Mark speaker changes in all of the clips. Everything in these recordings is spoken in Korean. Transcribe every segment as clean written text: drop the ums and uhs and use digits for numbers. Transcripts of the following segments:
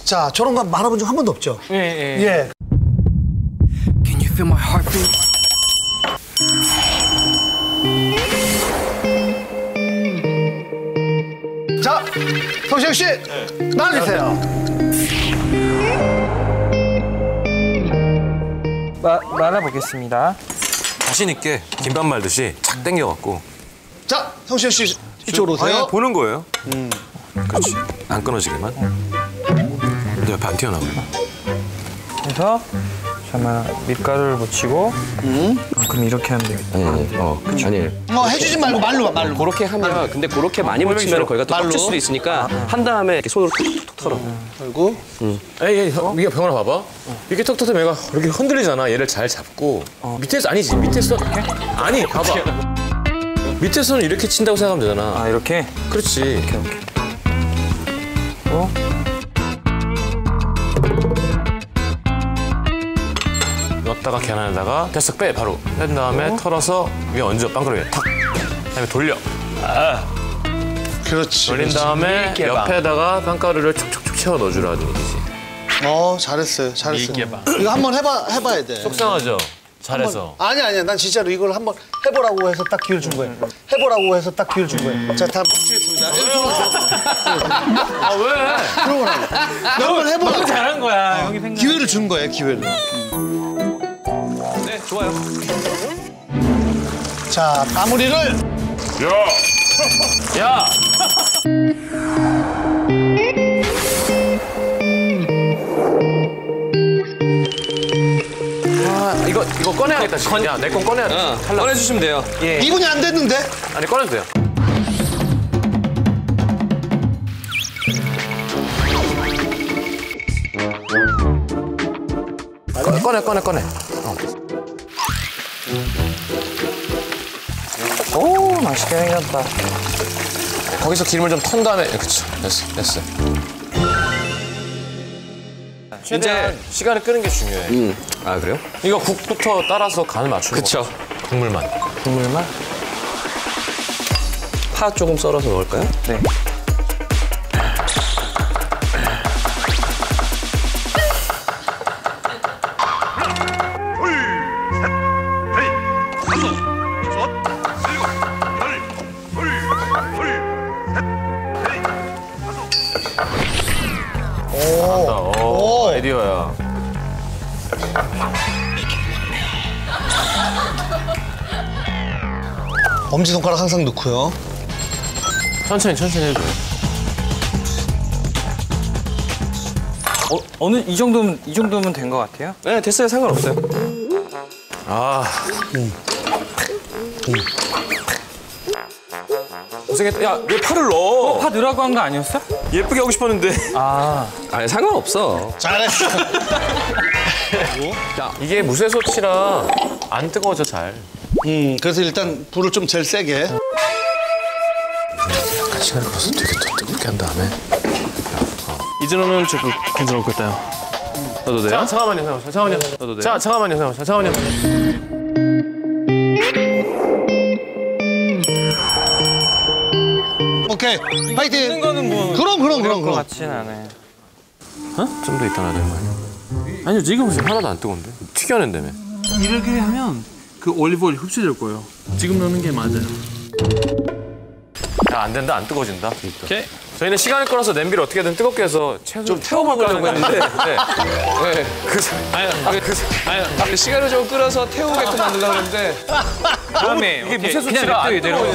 Speaker 1: 자, 저런 거 말아본 적 한 번도 없죠? 예.
Speaker 2: Can you feel my heartbeat?
Speaker 1: 자, 성시경 씨, 나와주세요.
Speaker 3: 말아보겠습니다.
Speaker 4: 자신 있게 김밥 말듯이 착 당겨갖고.
Speaker 1: 자, 성시경 씨 이쪽으로 오세요.
Speaker 4: 아니, 보는 거예요. 그렇지. 안 끊어지게만. 근데 옆에 안 튀어나와요.
Speaker 3: 그래서 잠깐만 밀가루를 묻히고. 그럼 이렇게 하면 되겠다.
Speaker 5: 아니.
Speaker 1: 해주지 말고 말로.
Speaker 5: 그렇게 하면 근데 그렇게 많이 묻히면 거기가 또 꺾일 수도 있으니까 한 다음에 이렇게 손으로 톡톡 털어.
Speaker 1: 그리고
Speaker 4: 에이, 미가 병원아 봐봐. 이렇게 턱 터서 얘가 이렇게 흔들리잖아. 얘를 잘 잡고 밑에서 아니지. 밑에서 아니 봐봐. 밑에서는 이렇게 친다고 생각하면 되잖아.
Speaker 3: 아, 이렇게?
Speaker 4: 그렇지.
Speaker 3: 오케이.
Speaker 4: 넣었다가 계란에다가 됐어 빼 바로 뺀 다음에 털어서 위에 얹어 빵가루 위에 탁. 그다음에 돌려.
Speaker 1: 그렇지.
Speaker 4: 돌린 다음에 옆에다가 빵가루를 촉촉촉 채워 넣어주라는 얘기지.
Speaker 1: 잘했어요. 이거 한번 해봐야 돼.
Speaker 4: 속상하죠? 잘해서.
Speaker 1: 아니야. 난 진짜로 이걸 한번 해보라고 해서 딱 기회를 준 거예요. 자, 다 멈추겠습니다.
Speaker 4: 아 왜?
Speaker 1: 한번 해보라고.
Speaker 3: 너무 잘한 거야. 형이 생각.
Speaker 1: 기회를 준 거예요, 기회를.
Speaker 5: 네, 좋아요.
Speaker 1: 자, 마무리를.
Speaker 4: 야! 이거 꺼내야겠다 지금. 야, 내 건 꺼내야 돼.
Speaker 5: 꺼내주시면 돼요.
Speaker 1: 2분이 안 됐는데?
Speaker 4: 아니 꺼내도 돼요. 꺼내.
Speaker 3: 오, 맛있게 생겼다.
Speaker 4: 거기서 기름을 좀 턴 다음에 그치. 됐어. 최대한 시간을 끄는 게 중요해.
Speaker 5: 아 그래요?
Speaker 4: 이거 국부터 따라서 간을 맞추는 거.
Speaker 5: 그쵸.
Speaker 4: 국물만.
Speaker 5: 파 조금 썰어서 넣을까요?
Speaker 3: 네.
Speaker 4: 오, 아이디어야.
Speaker 1: 엄지손가락 항상 넣고요.
Speaker 4: 천천히 해줘요.
Speaker 3: 이 정도면 된 것 같아요?
Speaker 5: 네, 됐어요. 상관없어요.
Speaker 4: 고생했다. 야, 왜 팔을 넣어?
Speaker 3: 파 넣으라고 한 거 아니었어?
Speaker 4: 예쁘게 하고 싶었는데.
Speaker 5: 아니 상관없어.
Speaker 1: 잘했어.
Speaker 4: 이게 무쇠솥이라 안 뜨거워져 잘.
Speaker 1: 그래서 일단 불을 좀 제일 세게.
Speaker 4: 시간을 걸어서 되게 더 뜨겁게 한 다음에.
Speaker 6: 이제는 조금 괜찮을 것 같아요. 넣어도 돼요?
Speaker 4: 자, 잠깐만요.
Speaker 6: 넣어도 돼요?
Speaker 4: 자, 잠깐만요.
Speaker 1: 오케이, 파이팅.
Speaker 3: 넣는 거는 뭐.
Speaker 1: 그럼.
Speaker 3: 것 같진 않아요.
Speaker 4: 좀 더 이따 놔야 되는 거 아니야? 아니요, 지금 하나도 안 뜨거운데. 튀겨낸다며.
Speaker 6: 이렇게 하면 그 올리브오일 흡수될 거예요. 지금 넣는 게 맞아요.
Speaker 4: 야, 안 된다, 안 뜨거워진다.
Speaker 6: 오케이.
Speaker 4: 저희는 시간을 끌어서 냄비를 어떻게든 뜨겁게 해서 좀
Speaker 5: 태워먹으려고 했는데. 네.
Speaker 6: 아니,
Speaker 5: 시간을 좀 끌어서 태우게끔 만들려고 했는데
Speaker 3: 다음에
Speaker 4: 이게 무쇠솥이라 안 뜨거워.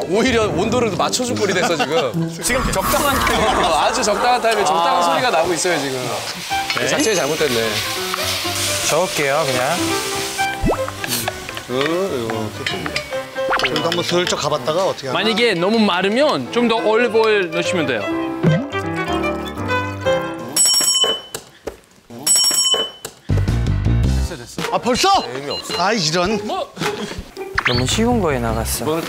Speaker 5: 오히려 온도를 맞춰줄 꼴이 됐어 지금 적당한 타임에 아주 적당한 타임에 적당한 소리가 나고 있어요 지금. 작전이 잘못됐네.
Speaker 3: 저을게요, 그냥.
Speaker 1: 그리고 한번 슬쩍 가봤다가 어떻게 하나?
Speaker 6: 만약에 너무 마르면 좀 더 올리브오일 넣으시면 돼요.
Speaker 1: 아, 벌써?
Speaker 4: 의미 없어.
Speaker 1: 아, 이런.
Speaker 3: 너무 쉬운 거에 나갔어.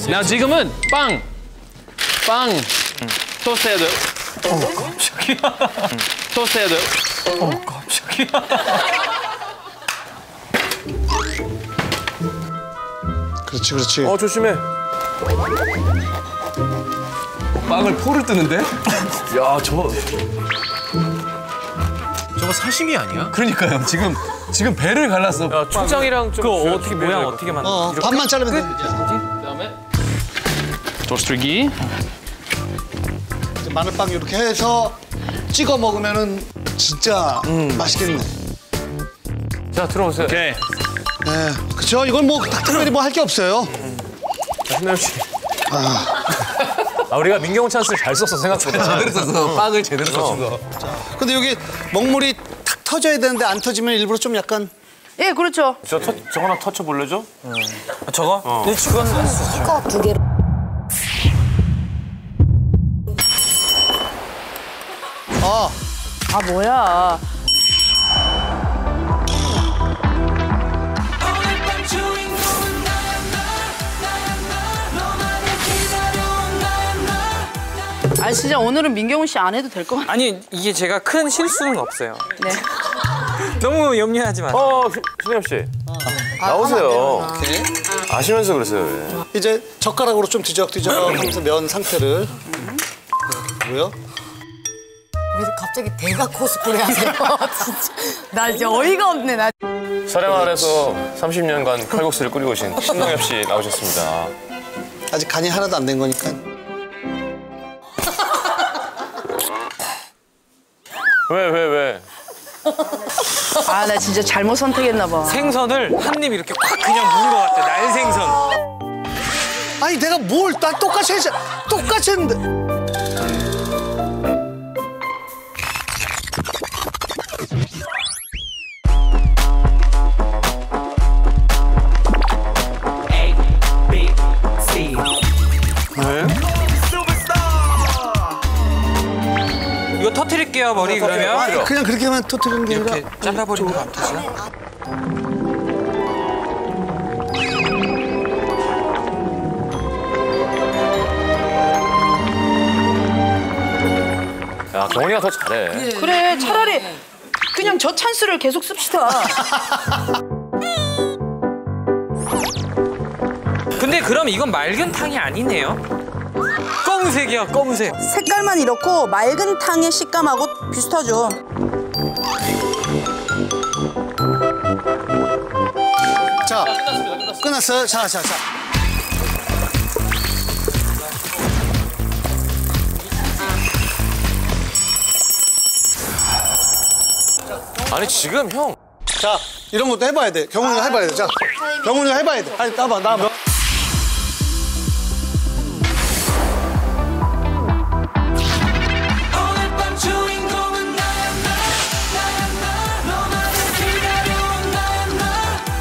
Speaker 6: 나 지금은 빵 토스트해야 돼요.
Speaker 3: 깜짝이야.
Speaker 6: 토스트해야 돼요.
Speaker 3: 깜짝이야.
Speaker 1: 그렇지.
Speaker 4: 조심해.
Speaker 5: 빵을 포를 뜨는데? 야,
Speaker 6: 저거 사시미 아니야?
Speaker 5: 그러니까요. 지금 배를 갈랐어.
Speaker 4: 야, 초장이랑 좀.
Speaker 3: 그거 어떻게 모양 어떻게 만들어?
Speaker 1: 반만 자르면 돼.
Speaker 5: 그다음에
Speaker 6: 도스트리기.
Speaker 1: 이제 마늘빵 이렇게 해서 찍어 먹으면은 진짜 맛있겠네.
Speaker 4: 자, 들어오세요.
Speaker 6: 오케이.
Speaker 1: 네, 그쵸? 이건 뭐 특별히 뭐 할 게 없어요.
Speaker 4: 신나영 씨. 우리가 민경훈 찬스를 잘 썼어, 생각보다.
Speaker 5: 제대로 썼어. 빵을 제대로 써준 거.
Speaker 1: 근데 여기 먹물이 탁 터져야 되는데 안 터지면 일부러 좀 약간
Speaker 7: 예, 그렇죠.
Speaker 4: 저거 하나 터쳐볼래죠?
Speaker 3: 저거? 네, 그건
Speaker 7: 컵 2개로. 아, 뭐야. 아, 진짜 오늘은 민경훈 씨 안 해도 될 것 같아.
Speaker 3: 아니 이게 제가 큰 실수는 없어요.
Speaker 7: 네.
Speaker 3: 너무 염려하지 마세요.
Speaker 4: 신혜영 씨. 나오세요. 아시면서 그러세요, 왜?
Speaker 1: 이제 젓가락으로 좀 뒤적뒤적 하면서 면 상태를 뭐요?
Speaker 7: 왜 갑자기 대가 코스프레 하세요? 진짜. 나 이제 어이가 없네, 나.
Speaker 4: 사례마을에서 30년간 칼국수를 끓이고 오신 신동엽 씨 나오셨습니다.
Speaker 1: 아직 간이 하나도 안 된 거니까.
Speaker 4: 왜?
Speaker 7: 아, 나 진짜 잘못 선택했나 봐.
Speaker 3: 생선을 한 입 이렇게 콱 그냥 문 것 같아. 날생선.
Speaker 1: 아니 내가 뭘 난 똑같이 했지 똑같이 했는데.
Speaker 3: 이거 터트릴게요 머리 그러면.
Speaker 1: 그냥 그렇게만 터뜨리는 게 아니라
Speaker 3: 이렇게 잘라버리면 안 되지?
Speaker 4: 야, 경훈이가 더 잘해.
Speaker 7: 그래, 차라리 그냥 저 찬스를 계속 씁시다.
Speaker 3: 근데 그럼 이건 맑은 탕이 아니네요. 검은색이야 검은색.
Speaker 7: 색깔만 이렇고 맑은 탕의 식감하고 비슷하죠.
Speaker 1: 자 끝났어요. 자.
Speaker 4: 아니, 지금 형.
Speaker 1: 자 이런 것도 해봐야 돼. 경훈이가 해봐야 돼. 자 경훈이가 해봐야 돼. 아니 나봐.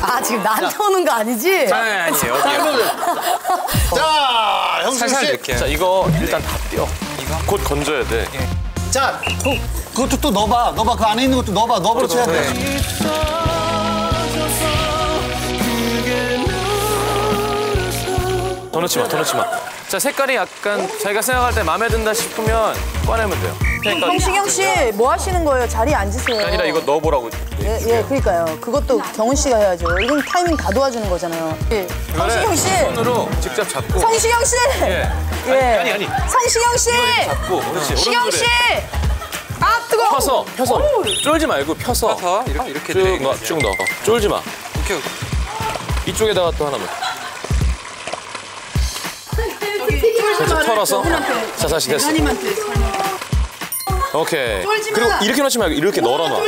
Speaker 7: 아, 지금 나한테 오는 거 아니지?
Speaker 3: 아니 여기요.
Speaker 1: 자 형수
Speaker 3: 살살
Speaker 1: 씨.
Speaker 3: 넣을게요.
Speaker 4: 자, 이거 일단 다 떼어. 곧 건져야 돼.
Speaker 1: 자 그것도 또 넣어봐. 그 안에 있는 것도 넣어봐. 넣어버려서 해야 돼.
Speaker 4: 더 넣지 마. 자, 색깔이 약간 자기가 생각할 때 마음에 든다 싶으면 꺼내면 돼요. 그러니까
Speaker 7: 성시경 씨, 뭐 하시는 거예요? 자리에 앉으세요.
Speaker 4: 아니라 이거 넣어보라고.
Speaker 7: 예, 그러니까요. 그것도 경훈 씨가 해야죠. 이건 타이밍 다 도와주는 거잖아요. 예. 성시경 씨!
Speaker 4: 손으로 직접 잡고.
Speaker 7: 성시경 씨!
Speaker 4: 예.
Speaker 7: 예.
Speaker 4: 아니.
Speaker 7: 성시경 씨!
Speaker 4: 잡고. 그렇지.
Speaker 7: 시경 씨! 아, 뜨거워!
Speaker 4: 펴서. 쫄지 말고 펴서.
Speaker 3: 펴서 이렇게 돼.
Speaker 4: 쭉 넣어. 쫄지 마.
Speaker 3: 오케이.
Speaker 4: 이쪽에다가 또 하나만. 살짝 털어서. 자, 다시 됐어. 오케이.
Speaker 7: 쫄지 마.
Speaker 4: 그리고 이렇게 넣지 말고 이렇게 널어놔.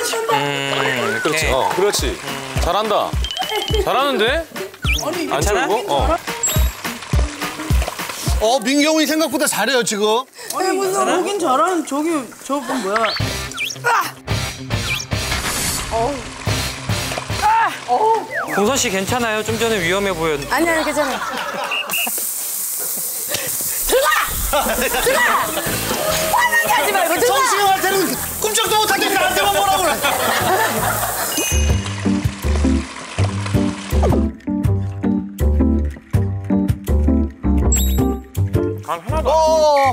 Speaker 4: 그렇지.
Speaker 3: 오케이.
Speaker 4: 그렇지. 잘한다. 잘하는데? 안 쫄고?
Speaker 1: 민경훈이 생각보다 잘해요 지금.
Speaker 7: 아니, 무슨 보긴 잘하는 저건 뭐야.
Speaker 3: 공선 씨 괜찮아요? 좀 전에 위험해 보였는데.
Speaker 7: 아니, 괜찮아. 들어가! 화나게 하지 말고 들어가!
Speaker 1: 성시경한테는 꿈쩍도 못하게 나한테만 뭐라고 그래.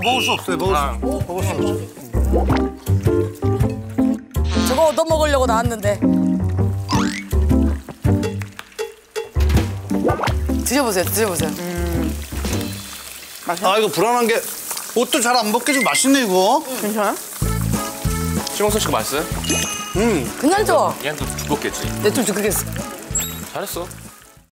Speaker 1: 먹을 수 없어요. 먹을 수 없어요.
Speaker 7: 저거 얻어먹으려고 나왔는데. 드셔보세요.
Speaker 1: 아 이거 불안한 게 옷도 잘 안 벗겨지고 맛있네 이거.
Speaker 8: 괜찮아?
Speaker 4: 신홍선 씨가 맛있어요?
Speaker 7: 그날 좋아.
Speaker 4: 얘는 또 두껍겠지.
Speaker 7: 내 좀 두껍겠어.
Speaker 4: 잘했어.